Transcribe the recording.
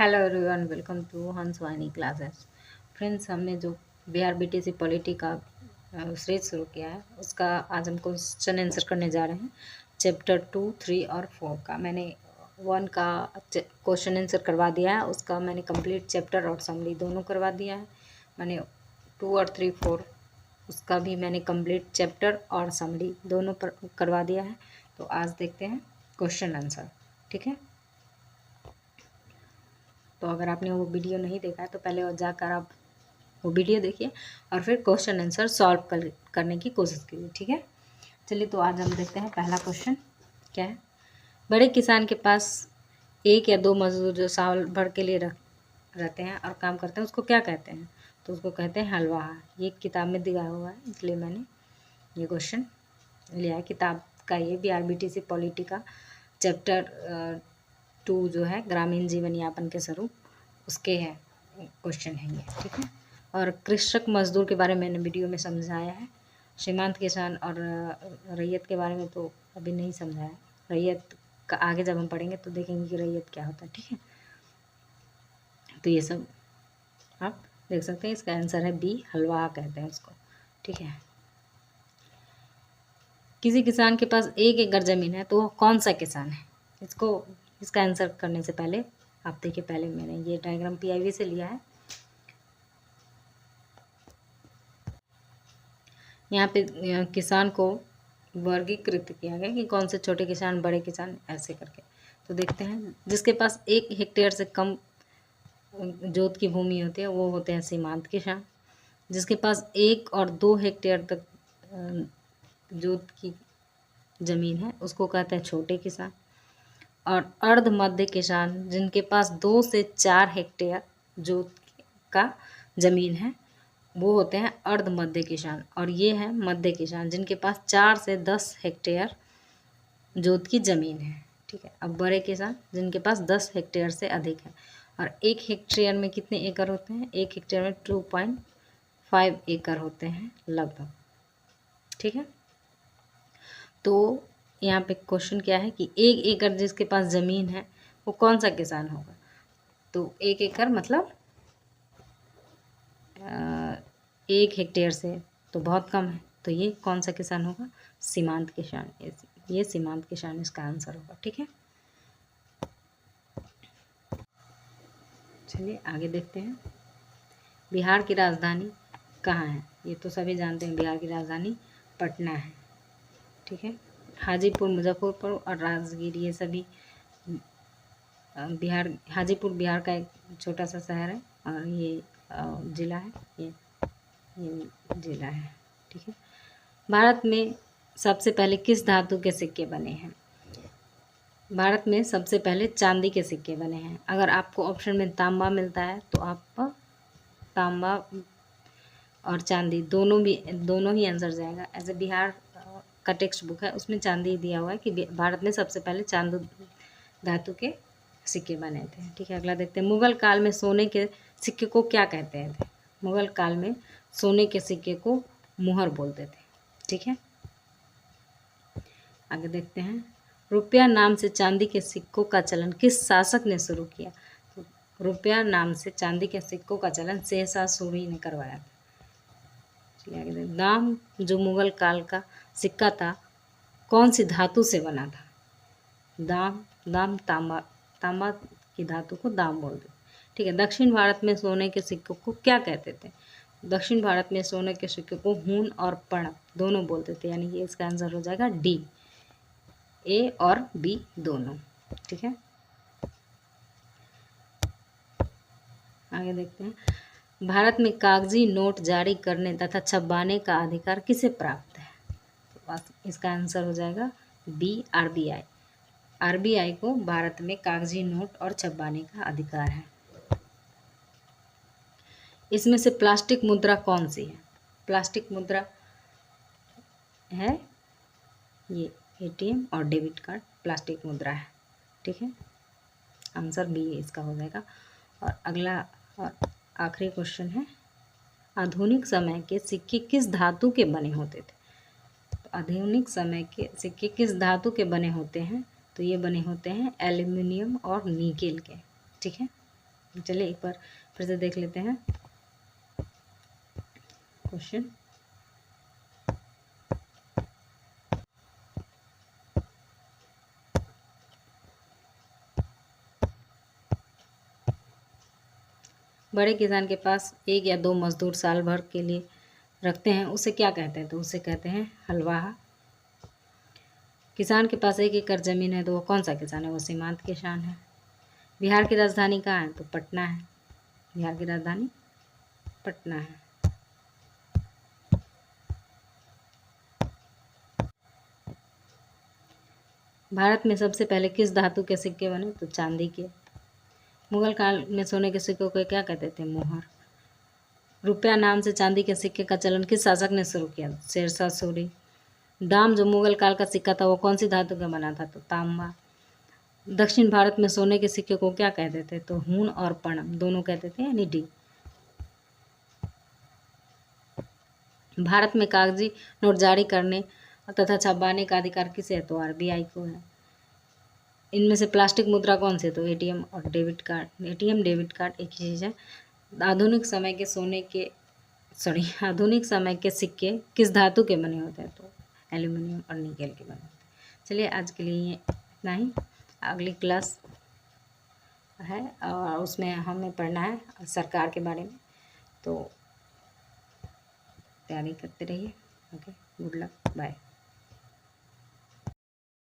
Hello everyone, welcome to Hanswani classes. Friends, हमने जो Bihar BTC polity का सीरीज शुरू किया है उसका आज हम क्वेश्चन आंसर करने जा रहे हैं। चैप्टर 2, 3 और 4 का मैंने 1 का क्वेश्चन आंसर करवा दिया है। उसका मैंने कंप्लीट चैप्टर और समरी दोनों करवा दिया है। मैंने 2 और 3, 4 उसका भी मैंने कंप्लीट चैप्टर और समरी दोनों पर करवा दिया है। तो आज देखते हैं क्वेश्चन आंसर। ठीक है, तो अगर आपने वो वीडियो नहीं देखा है तो पहले और जाकर आप वो वीडियो देखिए और फिर क्वेश्चन आंसर सॉल्व करने की कोशिश कीजिए। ठीक है, चलिए तो आज हम देखते हैं पहला क्वेश्चन क्या है। बड़े किसान के पास एक या दो मजदूर जो साल भर के लिए रहते हैं और काम करते हैं उसको क्या कहते हैं? तो उसको कहते हैं हलवाहा। ये किताब में दिया हुआ है इसलिए मैंने ये क्वेश्चन लिया है। किताब का ये BRBTC पॉलिटी का चैप्टर 2 जो है ग्रामीण जीवन यापन के स्वरूप उसके है क्वेश्चन है ये। ठीक है, और कृषक मजदूर के बारे में मैंने वीडियो में समझाया है। सीमांत किसान और रैयत के बारे में तो अभी नहीं समझाया। रैयत का आगे जब हम पढ़ेंगे तो देखेंगे कि रैयत क्या होता है। ठीक है, तो ये सब आप देख सकते हैं। इसका आंसर है बी, हलवा कहते हैं उसको। ठीक है, किसी किसान के पास 1 एकड़ ज़मीन है तो वो कौन सा किसान है? इसका आंसर करने से पहले आप देखिए, पहले मैंने ये डायग्राम PIV से लिया है। यहाँ पे किसान को वर्गीकृत किया गया कि कौन से छोटे किसान, बड़े किसान, ऐसे करके। तो देखते हैं, जिसके पास 1 हेक्टेयर से कम जोत की भूमि होती है वो होते हैं सीमांत किसान। जिसके पास 1 और 2 हेक्टेयर तक जोत की ज़मीन है उसको कहते हैं छोटे किसान। और अर्ध मध्य किसान जिनके पास 2 से 4 हेक्टेयर जोत का ज़मीन है वो होते हैं अर्ध मध्य किसान। और ये है मध्य किसान जिनके पास 4 से 10 हेक्टेयर जोत की ज़मीन है। ठीक है, अब बड़े किसान जिनके पास 10 हेक्टेयर से अधिक है। और 1 हेक्टेयर में कितने एकड़ होते हैं? 1 हेक्टेयर में 2.5 एकड़ होते हैं लगभग। ठीक है, तो यहाँ पे क्वेश्चन क्या है कि 1 एकड़ जिसके पास ज़मीन है वो कौन सा किसान होगा? तो 1 एकड़ मतलब 1 हेक्टेयर से तो बहुत कम है, तो ये कौन सा किसान होगा? सीमांत किसान। ये सीमांत किसान इसका आंसर होगा। ठीक है, चलिए आगे देखते हैं। बिहार की राजधानी कहाँ है? ये तो सभी जानते हैं, बिहार की राजधानी पटना है। ठीक है, हाजीपुर, मुजफ्फरपुर और राजगीर ये सभी हाजीपुर बिहार का एक छोटा सा शहर है और ये ज़िला है, ये ज़िला है। ठीक है, भारत में सबसे पहले किस धातु के सिक्के बने हैं? भारत में सबसे पहले चांदी के सिक्के बने हैं। अगर आपको ऑप्शन में तांबा मिलता है तो आप तांबा और चांदी दोनों ही आंसर जाएगा। ऐसे बिहार का टेक्स्ट बुक है उसमें चांदी दिया हुआ है कि भारत में सबसे पहले चांदी धातु के सिक्के बने थे। ठीक है, अगला देखते हैं। मुगल काल में सोने के सिक्के को क्या कहते थे? मुगल काल में सोने के सिक्के को मुहर बोलते थे। ठीक है, आगे देखते हैं। रुपया नाम से चांदी के सिक्कों का चलन किस शासक ने शुरू किया? तो रुपया नाम से चांदी के सिक्कों का चलन शेरशाह सूरी ने करवाया था। चलिए आगे देखते हैं। दाम जो मुगल काल का सिक्का था कौन सी धातु से बना था? दाम तांबा की धातु को दाम बोलते। ठीक है, दक्षिण भारत में सोने के सिक्कों को क्या कहते थे? दक्षिण भारत में सोने के सिक्के को हून और पर्ण दोनों बोलते थे, यानी कि इसका आंसर हो जाएगा डी, A और B दोनों। ठीक है, आगे देखते हैं। भारत में कागजी नोट जारी करने तथा छपवाने का अधिकार किसे प्राप्त है? तो इसका आंसर हो जाएगा B, RBI। RBI को भारत में कागजी नोट और छपवाने का अधिकार है। इसमें से प्लास्टिक मुद्रा कौन सी है? प्लास्टिक मुद्रा है ये ATM और डेबिट कार्ड प्लास्टिक मुद्रा है। ठीक है, आंसर B इसका हो जाएगा। और अगला और आखिरी क्वेश्चन है, आधुनिक समय के सिक्के किस धातु के बने होते थे? तो आधुनिक समय के सिक्के किस धातु के बने होते हैं? तो ये बने होते हैं एल्युमिनियम और निकेल के। ठीक है, चलिए एक बार फिर से देख लेते हैं क्वेश्चन। बड़े किसान के पास एक या दो मजदूर साल भर के लिए रखते हैं, उसे क्या कहते हैं? तो उसे कहते हैं हलवाहा। किसान के पास 1 एकड़ ज़मीन है, तो वो कौन सा किसान है? वो सीमांत किसान है। बिहार की राजधानी कहाँ है? तो पटना है। बिहार की राजधानी पटना है। भारत में सबसे पहले किस धातु के सिक्के बने? तो चांदी के। मुगल काल में सोने के सिक्कों को क्या कहते थे? मोहर। रुपया नाम से चांदी के सिक्के का चलन किस शासक ने शुरू किया? शेरशाह सूरी। दाम जो मुगल काल का सिक्का था वो कौन सी धातु का बना था? तो तांबा। दक्षिण भारत में सोने के सिक्के को क्या कहते थे? तो हून और पणम दोनों कहते थे, यानी डी। भारत में कागजी नोट जारी करने तथा छपवाने का अधिकार किसे है? तो आरबीआई को है। इनमें से प्लास्टिक मुद्रा कौन सी है? तो एटीएम और debit card. ATM debit card एक ही चीज़ है। आधुनिक समय के सिक्के किस धातु के बने होते हैं? तो एल्यूमिनियम और निकेल के बने होते हैं। चलिए आज के लिए इतना ही। अगली क्लास है और उसमें हमें पढ़ना है सरकार के बारे में, तो तैयारी करते रहिए। Okay, good luck, bye.